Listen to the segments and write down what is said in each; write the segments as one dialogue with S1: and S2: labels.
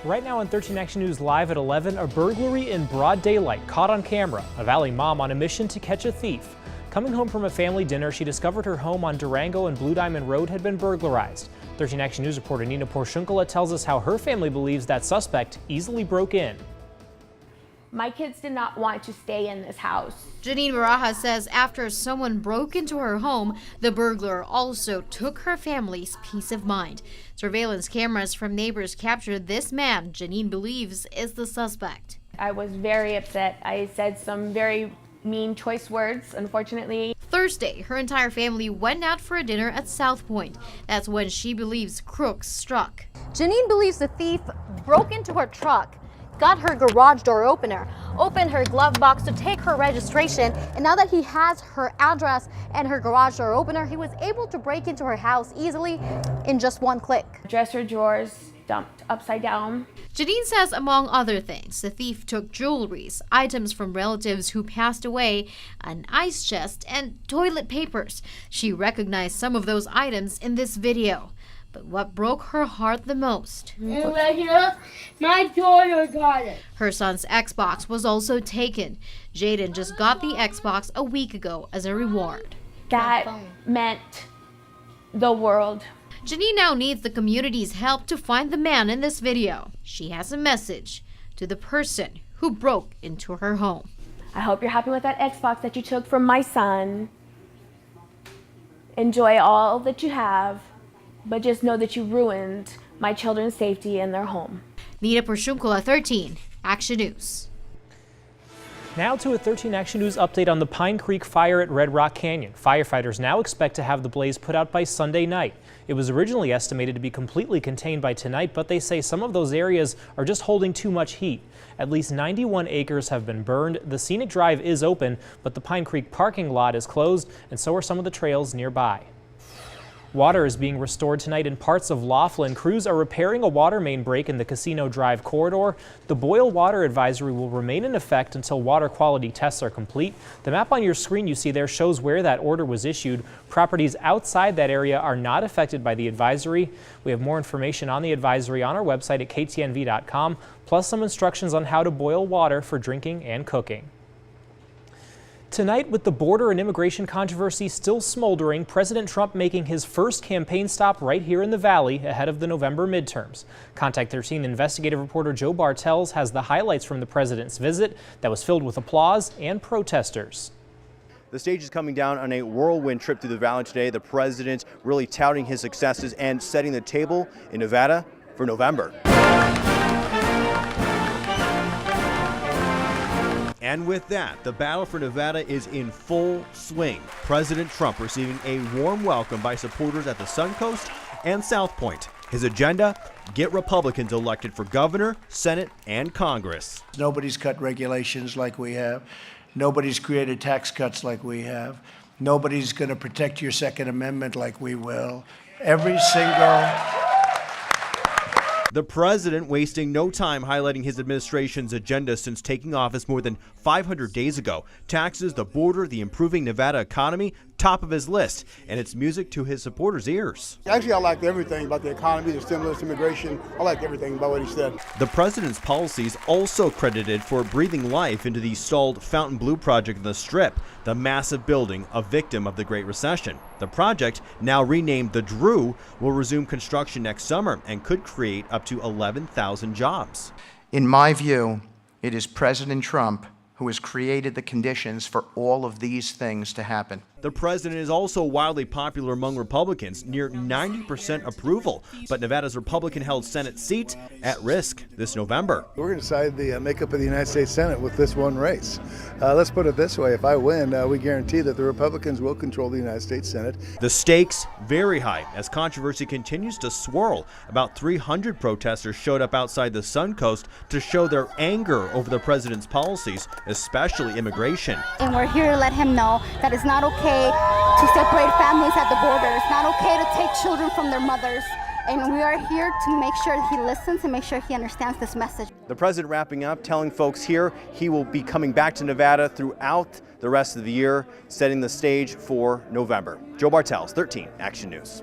S1: Right now on 13 Action News Live at 11, a burglary in broad daylight caught on camera. A Valley mom on a mission to catch a thief. Coming home from a family dinner, she discovered her home on Durango and Blue Diamond Road had been burglarized. 13 Action News reporter Nina Porciuncula tells us how her family believes that suspect easily broke in.
S2: My kids did not want to stay in this house.
S3: Janine Baraja says after someone broke into her home, the burglar also took her family's peace of mind. Surveillance cameras from neighbors captured this man Janine believes is the suspect.
S2: I was very upset. I said some very mean, choice words, unfortunately.
S3: Thursday, her entire family went out for a dinner at South Point. That's when she believes crooks struck.
S4: Janine believes the thief broke into her truck, got her garage door opener, opened her glove box to take her registration, and now that he has her address and her garage door opener, he was able to break into her house easily in just one click.
S2: Dresser drawers dumped upside down.
S3: Janine says, among other things, the thief took jewelries, items from relatives who passed away, an ice chest, and toilet papers. She recognized some of those items in this video. But what broke her heart the most?
S5: Right here, my daughter got it.
S3: Her son's Xbox was also taken. Jaden just got the Xbox a week ago as a reward.
S2: That meant the world.
S3: Janine now needs the community's help to find the man in this video. She has a message to the person who broke into her home.
S2: I hope you're happy with that Xbox that you took from my son. Enjoy all that you have, but just know that you ruined my children's safety in their home.
S3: Nina Porciuncula, 13 Action News.
S1: Now to a 13 Action News update on the Pine Creek fire at Red Rock Canyon. Firefighters now expect to have the blaze put out by Sunday night. It was originally estimated to be completely contained by tonight, but they say some of those areas are just holding too much heat. At least 91 acres have been burned. The scenic drive is open, but the Pine Creek parking lot is closed, and so are some of the trails nearby. Water is being restored tonight in parts of Laughlin. Crews are repairing a water main break in the Casino Drive corridor. The boil water advisory will remain in effect until water quality tests are complete. The map on your screen you see there shows where that order was issued. Properties outside that area are not affected by the advisory. We have more information on the advisory on our website at ktnv.com, plus some instructions on how to boil water for drinking and cooking. Tonight, with the border and immigration controversy still smoldering, President Trump making his first campaign stop right here in the Valley ahead of the November midterms. Contact 13 investigative reporter Joe Bartels has the highlights from the president's visit that was filled with applause and protesters.
S6: The stage is coming down on a whirlwind trip through the Valley today. The president really touting his successes and setting the table in Nevada for November. And with that, the battle for Nevada is in full swing. President Trump receiving a warm welcome by supporters at the Suncoast and South Point. His agenda: get Republicans elected for governor, Senate, and Congress.
S7: Nobody's cut regulations like we have. Nobody's created tax cuts like we have. Nobody's going to protect your Second Amendment like we will. Every single...
S6: The president wasting no time highlighting his administration's agenda since taking office more than 500 days ago. Taxes, the border, the improving Nevada economy, top of his list, and it's music to his supporters' ears.
S8: Actually, I liked everything about the economy, the stimulus, immigration. I liked everything about what he said.
S6: The president's policies also credited for breathing life into the stalled Fontainebleau project in the Strip, the massive building a victim of the Great Recession. The project, now renamed the Drew, will resume construction next summer and could create up to 11,000 jobs.
S9: In my view, it is President Trump who has created the conditions for all of these things to happen.
S6: The president is also wildly popular among Republicans, near 90% approval, but Nevada's Republican-held Senate seat at risk this November.
S8: We're going to decide the makeup of the United States Senate with this one race. Let's put it this way, if I win, we guarantee that the Republicans will control the United States Senate.
S6: The stakes very high as controversy continues to swirl. About 300 protesters showed up outside the Suncoast to show their anger over the president's policies, especially immigration.
S4: And we're here to let him know that it's not okay to separate families at the border. It's not okay to take children from their mothers. And we are here to make sure that he listens and make sure he understands this message.
S6: The president wrapping up, telling folks here he will be coming back to Nevada throughout the rest of the year, setting the stage for November. Joe Bartels, 13 Action News.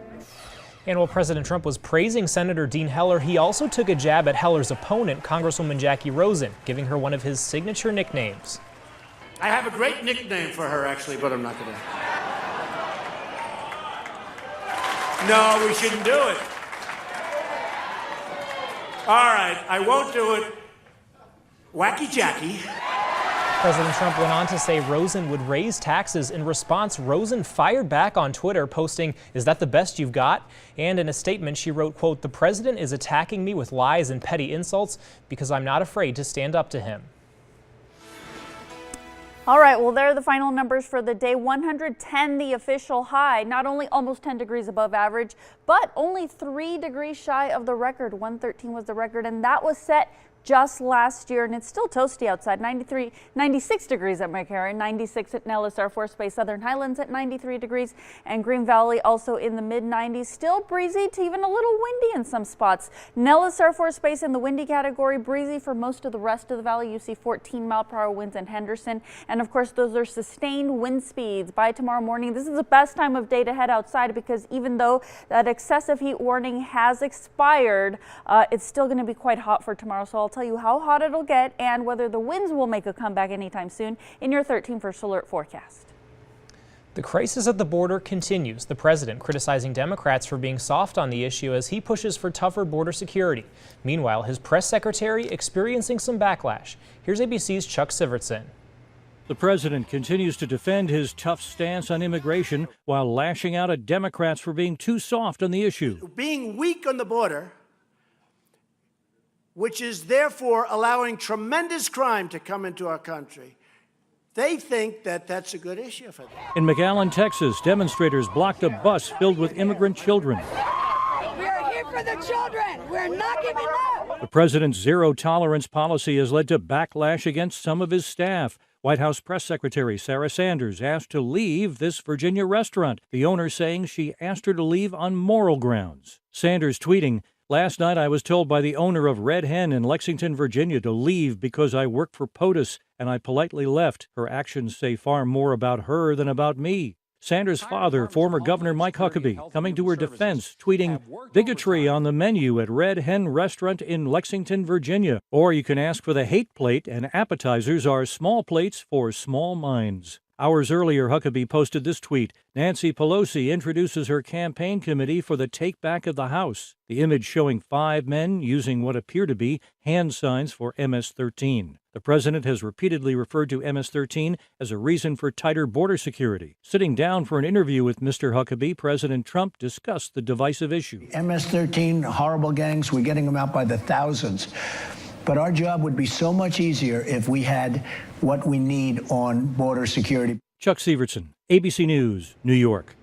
S1: And while President Trump was praising Senator Dean Heller, he also took a jab at Heller's opponent, Congresswoman Jackie Rosen, giving her one of his signature nicknames.
S7: I have a great nickname for her, actually, but I'm not going to. No, we shouldn't do it. All right, I won't do it. Wacky Jackie.
S1: President Trump went on to say Rosen would raise taxes. In response, Rosen fired back on Twitter, posting, "Is that the best you've got?" And in a statement, she wrote, quote, "The president is attacking me with lies and petty insults because I'm not afraid to stand up to him."
S10: All right, well, there are the final numbers for the day. 110, the official high, not only almost 10 degrees above average, but only 3 degrees shy of the record. 113 was the record, and that was set just last year, and it's still toasty outside. 96 degrees at McCarran, 96 at Nellis Air Force Base, Southern Highlands at 93 degrees, and Green Valley also in the mid-90s. Still breezy to even a little windy in some spots. Nellis Air Force Base in the windy category, breezy for most of the rest of the valley. You see 14-mile-per-hour winds in Henderson, and of course those are sustained wind speeds. By tomorrow morning, this is the best time of day to head outside because even though that excessive heat warning has expired, it's still going to be quite hot for tomorrow. So I'll tell you how hot it'll get and whether the winds will make a comeback anytime soon in your 13 First Alert forecast.
S1: The crisis at the border continues. The president criticizing Democrats for being soft on the issue as he pushes for tougher border security. Meanwhile, his press secretary experiencing some backlash. Here's ABC's Chuck Sivertson.
S11: The president continues to defend his tough stance on immigration while lashing out at Democrats for being too soft on the issue.
S7: Being weak on the border, which is therefore allowing tremendous crime to come into our country, they think that that's a good issue for them.
S11: In McAllen, Texas, demonstrators blocked a bus filled with immigrant children.
S12: We are here for the children. We're not giving up.
S11: The president's zero-tolerance policy has led to backlash against some of his staff. White House Press Secretary Sarah Sanders asked to leave this Virginia restaurant, the owner saying she asked her to leave on moral grounds. Sanders tweeting, "Last night I was told by the owner of Red Hen in Lexington, Virginia to leave because I work for POTUS, and I politely left. Her actions say far more about her than about me." Sanders' father, former Governor Mike Huckabee, coming to her defense, tweeting, "Bigotry on the menu at Red Hen Restaurant in Lexington, Virginia. Or you can ask for the hate plate, and appetizers are small plates for small minds." Hours earlier, Huckabee posted this tweet. Nancy Pelosi introduces her campaign committee for the take back of the House. The image showing 5 men using what appear to be hand signs for MS-13. The president has repeatedly referred to MS-13 as a reason for tighter border security. Sitting down for an interview with Mr. Huckabee, President Trump discussed the divisive issue.
S7: MS-13, horrible gangs, we're getting them out by the thousands. But our job would be so much easier if we had what we need on border security.
S11: Chuck Sivertson, ABC News, New York.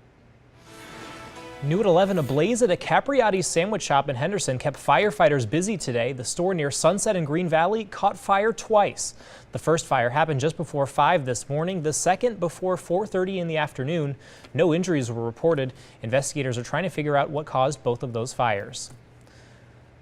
S1: New at 11, a blaze at a Capriati's sandwich shop in Henderson kept firefighters busy today. The store near Sunset and Green Valley caught fire twice. The first fire happened just before 5 this morning, the second before 4:30 in the afternoon. No injuries were reported. Investigators are trying to figure out what caused both of those fires.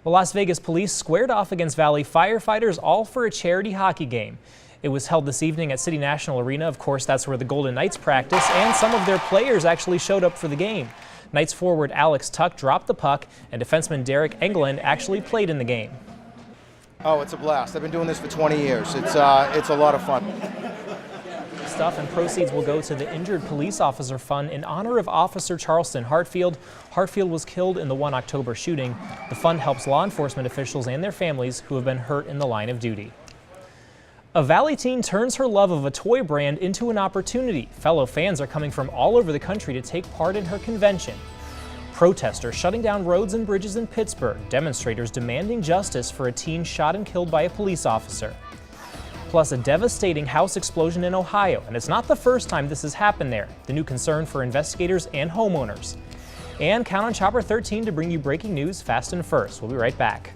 S1: Well, Las Vegas police squared off against Valley firefighters, all for a charity hockey game. It was held this evening at City National Arena. Of course, that's where the Golden Knights practice, and some of their players actually showed up for the game. Knights forward Alex Tuck dropped the puck, and defenseman Derek Engelland actually played in the game.
S13: Oh, it's a blast. I've been doing this for 20 years. It's a lot of fun.
S1: Stuff and proceeds will go to the Injured Police Officer Fund in honor of Officer Charleston Hartfield. Hartfield was killed in the 1 October shooting. The fund helps law enforcement officials and their families who have been hurt in the line of duty. A Valley teen turns her love of a toy brand into an opportunity. Fellow fans are coming from all over the country to take part in her convention. Protesters shutting down roads and bridges in Pittsburgh. Demonstrators demanding justice for a teen shot and killed by a police officer. Plus a devastating house explosion in Ohio, and it's not the first time this has happened there. The new concern for investigators and homeowners. And count on Chopper 13 to bring you breaking news fast and first. We'll be right back.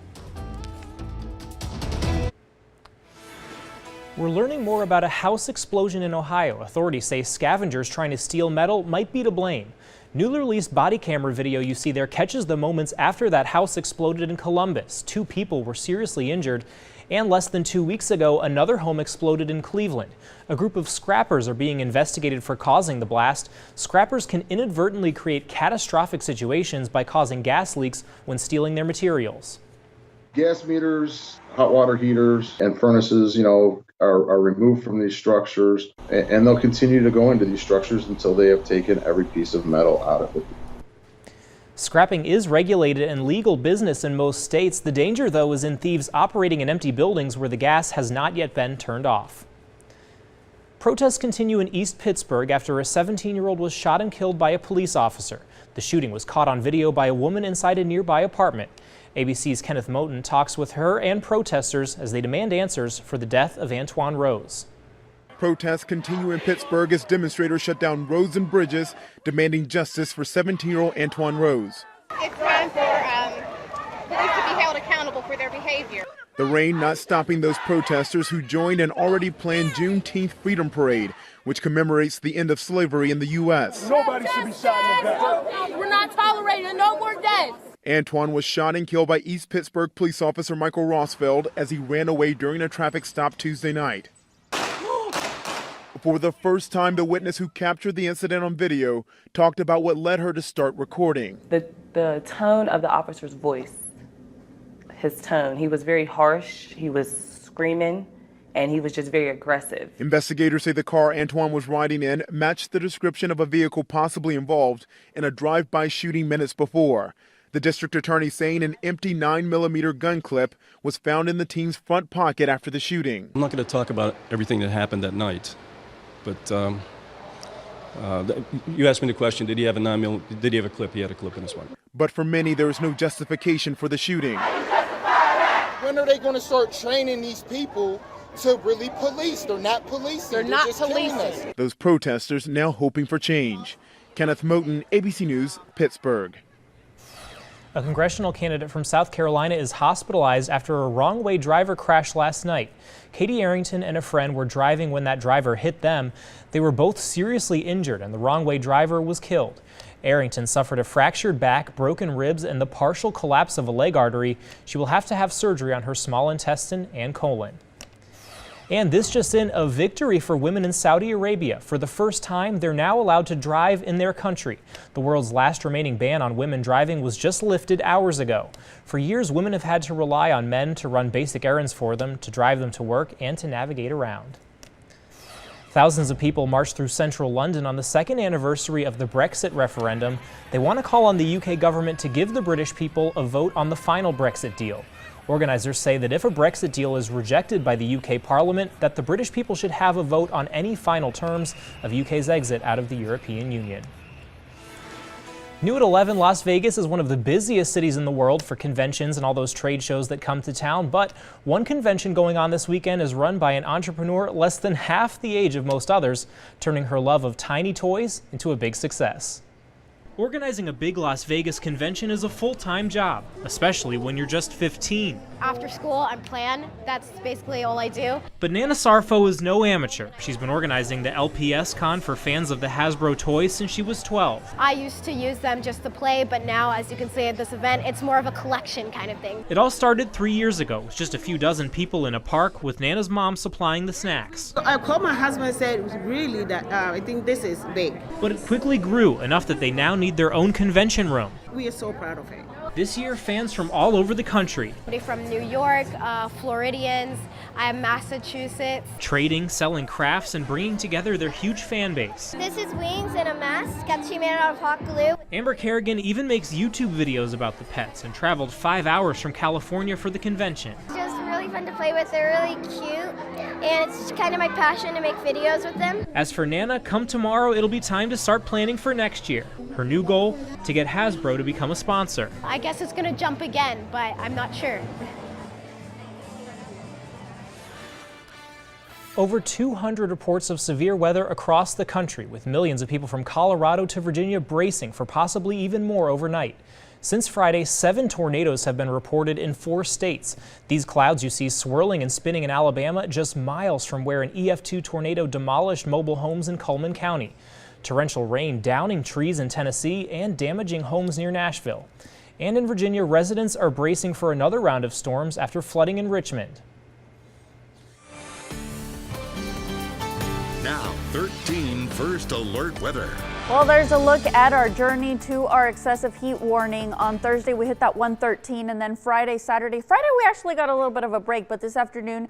S1: We're learning more about a house explosion in Ohio. Authorities say scavengers trying to steal metal might be to blame. Newly released body camera video you see there catches the moments after that house exploded in Columbus. 2 people were seriously injured, and less than 2 weeks ago, another home exploded in Cleveland. A group of scrappers are being investigated for causing the blast. Scrappers can inadvertently create catastrophic situations by causing gas leaks when stealing their materials.
S14: Gas meters, hot water heaters, and furnaces, are removed from these structures, and they'll continue to go into these structures until they have taken every piece of metal out of it.
S1: Scrapping is regulated and legal business in most states. The danger, though, is in thieves operating in empty buildings where the gas has not yet been turned off. Protests continue in East Pittsburgh after a 17-year-old was shot and killed by a police officer. The shooting was caught on video by a woman inside a nearby apartment. ABC's Kenneth Moten talks with her and protesters as they demand answers for the death of Antoine Rose.
S15: Protests continue in Pittsburgh as demonstrators shut down roads and bridges, demanding justice for 17-year-old Antoine Rose.
S16: It's time for police to be held accountable for their behavior.
S15: The rain not stopping those protesters who joined an already planned Juneteenth Freedom Parade, which commemorates the end of slavery in the U.S.
S12: Nobody should be shot in the back. We're not tolerating no more deaths.
S15: Antoine was shot and killed by East Pittsburgh police officer Michael Rossfeld as he ran away during a traffic stop Tuesday night. For the first time, the witness who captured the incident on video talked about what led her to start recording.
S17: The tone of the officer's voice, his tone, he was very harsh, he was screaming, and he was just very aggressive.
S15: Investigators say the car Antoine was riding in matched the description of a vehicle possibly involved in a drive-by shooting minutes before. The district attorney saying an empty 9mm gun clip was found in the teen's front pocket after the shooting.
S18: I'm not going to talk about everything that happened that night, but you asked me the question, did he have a 9mm, did he have a clip? He had a clip in his pocket.
S15: But for many, there is no justification for the shooting.
S13: When are they going to start training these people to really police? They're not policing.
S16: They're not policing.
S15: Those protesters now hoping for change. Kenneth Moten, ABC News, Pittsburgh.
S1: A congressional candidate from South Carolina is hospitalized after a wrong-way driver crashed last night. Katie Arrington and a friend were driving when that driver hit them. They were both seriously injured, and the wrong-way driver was killed. Arrington suffered a fractured back, broken ribs, and the partial collapse of a leg artery. She will have to have surgery on her small intestine and colon. And this just in, a victory for women in Saudi Arabia. For the first time, they're now allowed to drive in their country. The world's last remaining ban on women driving was just lifted hours ago. For years, women have had to rely on men to run basic errands for them, to drive them to work, and to navigate around. Thousands of people marched through central London on the second anniversary of the Brexit referendum. They want to call on the UK government to give the British people a vote on the final Brexit deal. Organizers say that if a Brexit deal is rejected by the UK Parliament, that the British people should have a vote on any final terms of UK's exit out of the European Union. New at 11, Las Vegas is one of the busiest cities in the world for conventions and all those trade shows that come to town. But one convention going on this weekend is run by an entrepreneur less than half the age of most others, turning her love of tiny toys into a big success. Organizing a big Las Vegas convention is a full-time job, especially when you're just 15.
S19: After school, I plan. That's basically all I do.
S1: But Nana Sarfo is no amateur. She's been organizing the LPS Con for fans of the Hasbro toys since she was 12.
S19: I used to use them just to play, but now, as you can see at this event, it's more of a collection kind of thing.
S1: It all started 3 years ago with just a few dozen people in a park with Nana's mom supplying the snacks.
S20: I called my husband and said, really, that I think this is big.
S1: But it quickly grew enough that they now need their own convention room.
S20: We are so proud of it.
S1: This year, fans from all over the country.
S19: From New York, Floridians, I have Massachusetts.
S1: Trading, selling crafts, and bringing together their huge fan base.
S19: This is Wings and a mask that she made out of hot glue.
S1: Amber Kerrigan even makes YouTube videos about the pets and traveled 5 hours from California for the convention.
S19: It's just really fun to play with. They're really cute, and it's kind of my passion to make videos with them.
S1: As for Nana, come tomorrow, it'll be time to start planning for next year. Her new goal, to get Hasbro to become a sponsor.
S19: I guess it's going to jump again, but I'm not sure.
S1: Over 200 reports of severe weather across the country, with millions of people from Colorado to Virginia bracing for possibly even more overnight. Since Friday, 7 tornadoes have been reported in 4 states. These clouds you see swirling and spinning in Alabama, just miles from where an EF2 tornado demolished mobile homes in Cullman County. Torrential rain downing trees in Tennessee and damaging homes near Nashville. And in Virginia, residents are bracing for another round of storms after flooding in Richmond.
S21: Now, 13 First Alert weather.
S10: Well, there's a look at our journey to our excessive heat warning. On Thursday, we hit that 113, and then Friday, Saturday. Friday, we actually got a little bit of a break, but this afternoon,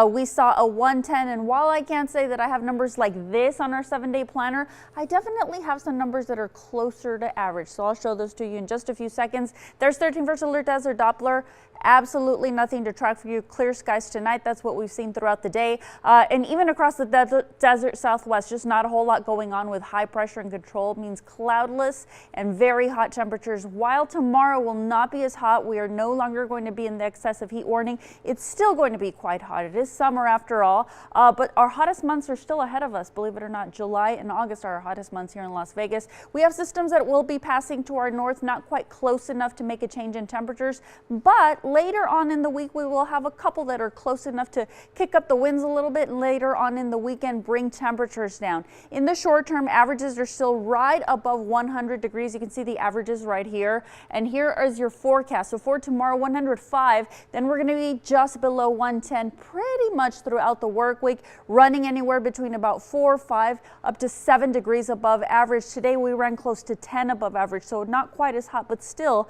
S10: we saw a 110. And while I can't say that I have numbers like this on our 7-day planner, I definitely have some numbers that are closer to average. So I'll show those to you in just a few seconds. There's 13 First Alert Desert Doppler. Absolutely nothing to track for you. Clear skies tonight. That's what we've seen throughout the day. And even across the desert Southwest, just not a whole lot going on with high pressure and control. It means cloudless and very hot temperatures. While tomorrow will not be as hot, we are no longer going to be in the excessive heat warning. It's still going to be quite hot. It is summer after all, but our hottest months are still ahead of us. Believe it or not, July and August are our hottest months here in Las Vegas. We have systems that will be passing to our north, not quite close enough to make a change in temperatures, but later on in the week, we will have a couple that are close enough to kick up the winds a little bit, and later on in the weekend, bring temperatures down. In the short term, averages are still right above 100 degrees. You can see the averages right here. And here is your forecast. So for tomorrow, 105, then we're going to be just below 110 pretty much throughout the work week, running anywhere between about 4, 5, up to 7 degrees above average. Today, we ran close to 10 above average, so not quite as hot, but still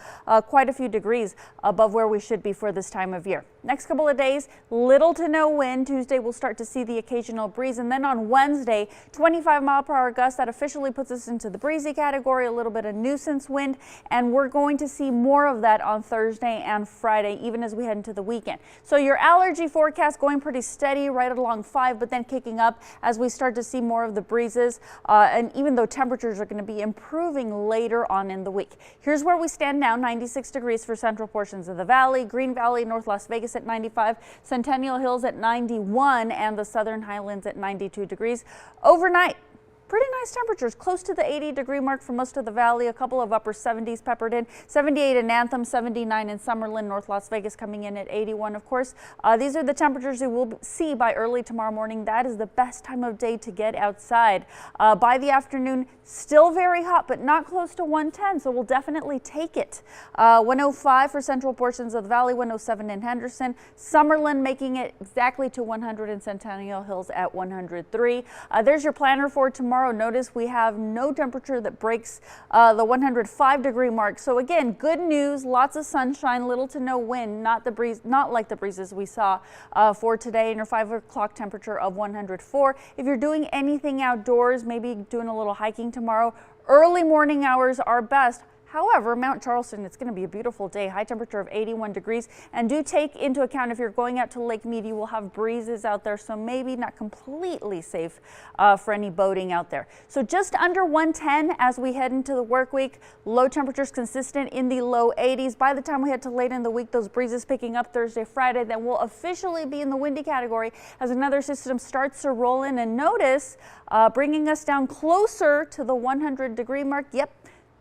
S10: quite a few degrees above where we should be for this time of year. Next couple of days, little to no wind. Tuesday, we'll start to see the occasional breeze. And then on Wednesday, 25-mile-per-hour gusts. That officially puts us into the breezy category, a little bit of nuisance wind. And we're going to see more of that on Thursday and Friday, even as we head into the weekend. So your allergy forecast going pretty steady right along 5, but then kicking up as we start to see more of the breezes. And even though temperatures are going to be improving later on in the week. Here's where we stand now, 96 degrees for central portions of the valley, Green Valley, North Las Vegas at 95, Centennial Hills at 91, and the Southern Highlands at 92 degrees. Overnight, pretty nice temperatures, close to the 80-degree mark for most of the valley. A couple of upper 70s peppered in. 78 in Anthem, 79 in Summerlin, North Las Vegas coming in at 81. Of course, these are the temperatures you will see by early tomorrow morning. That is the best time of day to get outside. By the afternoon, still very hot, but not close to 110, so we'll definitely take it. 105 for central portions of the valley, 107 in Henderson. Summerlin making it exactly to 100 in Centennial Hills at 103. There's your planner for tomorrow. Notice we have no temperature that breaks the 105-degree mark. So again, good news, lots of sunshine, little to no wind, not like the breezes we saw for today, and your 5 o'clock temperature of 104. If you're doing anything outdoors, maybe doing a little hiking tomorrow, early morning hours are best. However, Mount Charleston, it's going to be a beautiful day, high temperature of 81 degrees. And do take into account if you're going out to Lake Mead, you will have breezes out there, so maybe not completely safe for any boating out there. So just under 110 as we head into the work week. Low temperatures consistent in the low 80s. By the time we head to late in the week, those breezes picking up Thursday, Friday, then we'll officially be in the windy category as another system starts to roll in. And notice bringing us down closer to the 100-degree mark. Yep.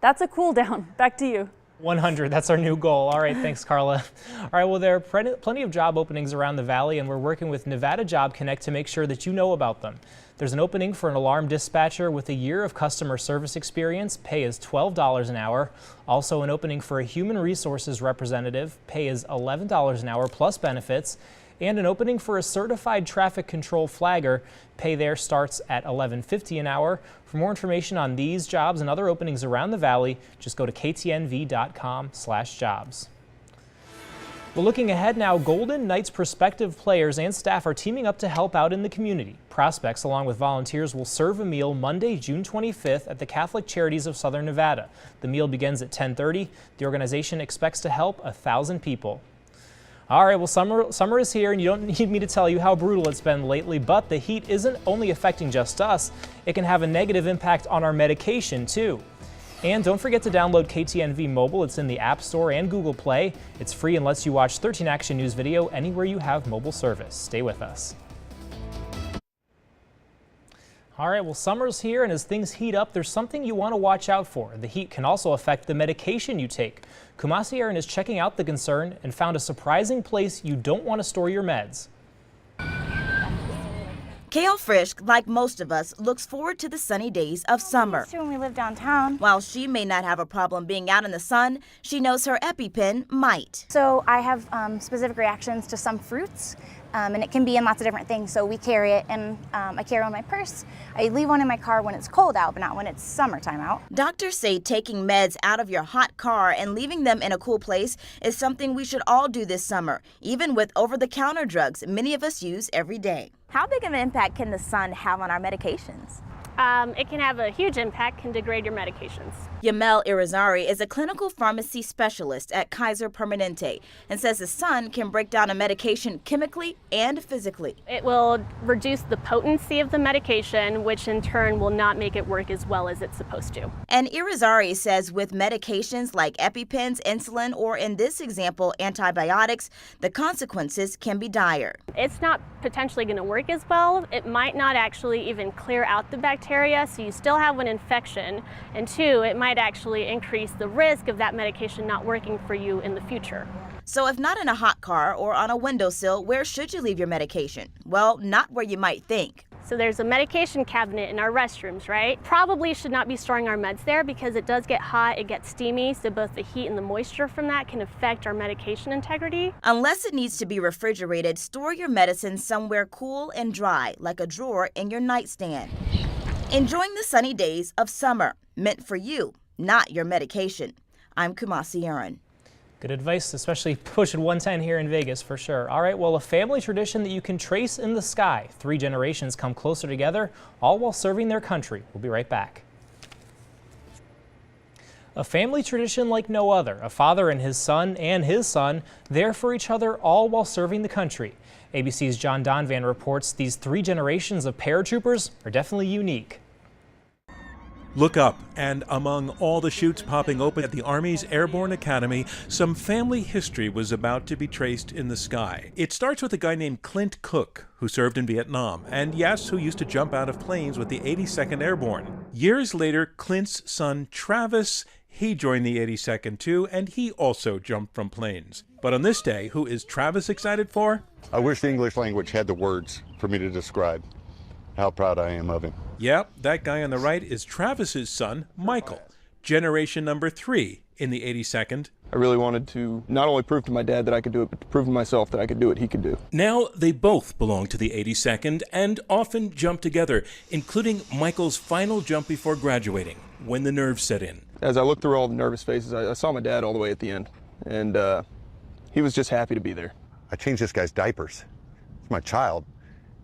S10: That's a cool down. Back to you.
S1: 100, that's our new goal. All right, thanks, Carla. All right, well, there are plenty of job openings around the valley, and we're working with Nevada Job Connect to make sure that you know about them. There's an opening for an alarm dispatcher with a year of customer service experience. Pay is $12 an hour. Also, an opening for a human resources representative. Pay is $11 an hour plus benefits. And an opening for a certified traffic control flagger. Pay there starts at $11.50 an hour. For more information on these jobs and other openings around the valley, just go to ktnv.com/jobs. Well, looking ahead now, Golden Knights prospective players and staff are teaming up to help out in the community. Prospects, along with volunteers, will serve a meal Monday, June 25th at the Catholic Charities of Southern Nevada. The meal begins at 10:30. The organization expects to help 1,000 people. All right, well, summer is here, and you don't need me to tell you how brutal it's been lately, but the heat isn't only affecting just us. It can have a negative impact on our medication, too. And don't forget to download KTNV Mobile. It's in the App Store and Google Play. It's free and lets you watch 13 Action News video anywhere you have mobile service. Stay with us. All right, well, summer's here, and as things heat up, there's something you want to watch out for. The heat can also affect the medication you take. Kumasi Aaron is checking out the concern and found a surprising place you don't want to store your meds.
S5: Kale Frisch, like most of us, looks forward to the sunny days of summer.
S22: When we live downtown.
S5: While she may not have a problem being out in the sun, she knows her EpiPen might.
S22: So I have specific reactions to some fruits, and it can be in lots of different things. So we carry it, and I carry one in my purse. I leave one in my car when it's cold out, but not when it's summertime out.
S5: Doctors say taking meds out of your hot car and leaving them in a cool place is something we should all do this summer, even with over-the-counter drugs many of us use every day.
S22: How big of an impact can the sun have on our medications?
S23: It can have a huge impact, can degrade your medications.
S5: Yamel Irizarry is a clinical pharmacy specialist at Kaiser Permanente and says the sun can break down a medication chemically and physically.
S23: It will reduce the potency of the medication, which in turn will not make it work as well as it's supposed to.
S5: And Irizarry says with medications like EpiPens, insulin, or in this example, antibiotics, the consequences can be dire.
S23: It's not potentially going to work as well. It might not actually even clear out the bacteria, so you still have an infection. And two, it might actually increase the risk of that medication not working for you in the future.
S5: So if not in a hot car or on a windowsill, where should you leave your medication? Well, not where you might think.
S23: So there's a medication cabinet in our restrooms, right? Probably should not be storing our meds there because it does get hot, it gets steamy, so both the heat and the moisture from that can affect our medication integrity.
S5: Unless it needs to be refrigerated, store your medicine somewhere cool and dry, like a drawer in your nightstand. Enjoying the sunny days of summer, meant for you, not your medication. I'm Kumasi Aaron.
S1: Good advice, especially pushing 110 here in Vegas for sure. All right, well, a family tradition that you can trace in the sky. 3 generations come closer together, all while serving their country. We'll be right back. A family tradition like no other. A father and his son, there for each other, all while serving the country. ABC's Jun23 reports these 3 generations of paratroopers are definitely unique.
S24: Look up, and among all the chutes popping open at the Army's Airborne Academy, some family history was about to be traced in the sky. It starts with a guy named Clint Cook, who served in Vietnam, and yes, who used to jump out of planes with the 82nd Airborne. Years later, Clint's son Travis, he joined the 82nd too, and he also jumped from planes. But on this day, who is Travis excited for?
S25: I wish the English language had the words for me to describe how proud I am of him.
S24: Yep, that guy on the right is Travis's son, Michael, generation number 3 in the 82nd.
S26: I really wanted to not only prove to my dad that I could do it, but to prove to myself that I could do what he could do.
S24: Now they both belong to the 82nd and often jump together, including Michael's final jump before graduating, when the nerves set in.
S26: As I looked through all the nervous faces, I saw my dad all the way at the end, and he was just happy to be there.
S25: I changed this guy's diapers. It's my child,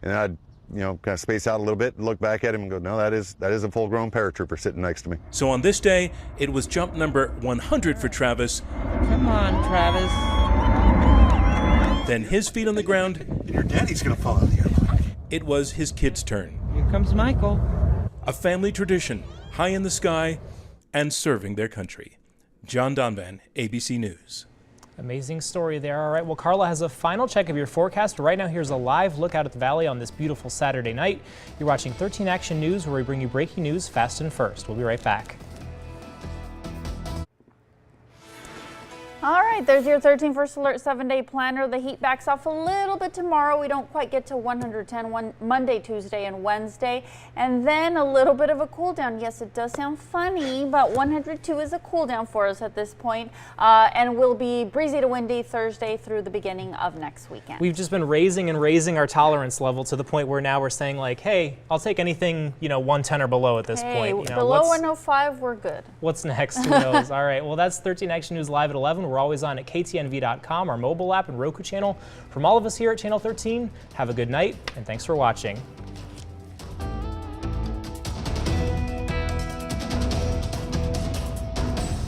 S25: and I'd kind of space out a little bit and look back at him and go, no, that is a full-grown paratrooper sitting next to me.
S24: So on this day, it was jump number 100 for Travis.
S27: Come on, Travis.
S24: Then his feet on the ground.
S25: And your daddy's gonna fall out of the airplane.
S24: It was his kid's turn.
S27: Here comes Michael.
S24: A family tradition, high in the sky and serving their country. Jun23, ABC News.
S1: Amazing story there. All right, well, Carla has a final check of your forecast. Right now, here's a live look out at the valley on this beautiful Saturday night. You're watching 13 Action News, where we bring you breaking news fast and first. We'll be right back.
S10: All right, there's your 13 First Alert 7-day planner. The heat backs off a little bit tomorrow. We don't quite get to 110 Monday, Tuesday, and Wednesday. And then a little bit of a cool down. Yes, it does sound funny, but 102 is a cool down for us at this point. And will be breezy to windy Thursday through the beginning of next weekend.
S1: We've just been raising our tolerance level to the point where now we're saying like, hey, I'll take anything, 110 or below at this point.
S10: Below 105, we're good.
S1: What's next? Who knows? All right, well, that's 13 Action News live at 11. We're always on at ktnv.com, our mobile app and Roku channel. From all of us here at Channel 13, have a good night, and thanks for watching.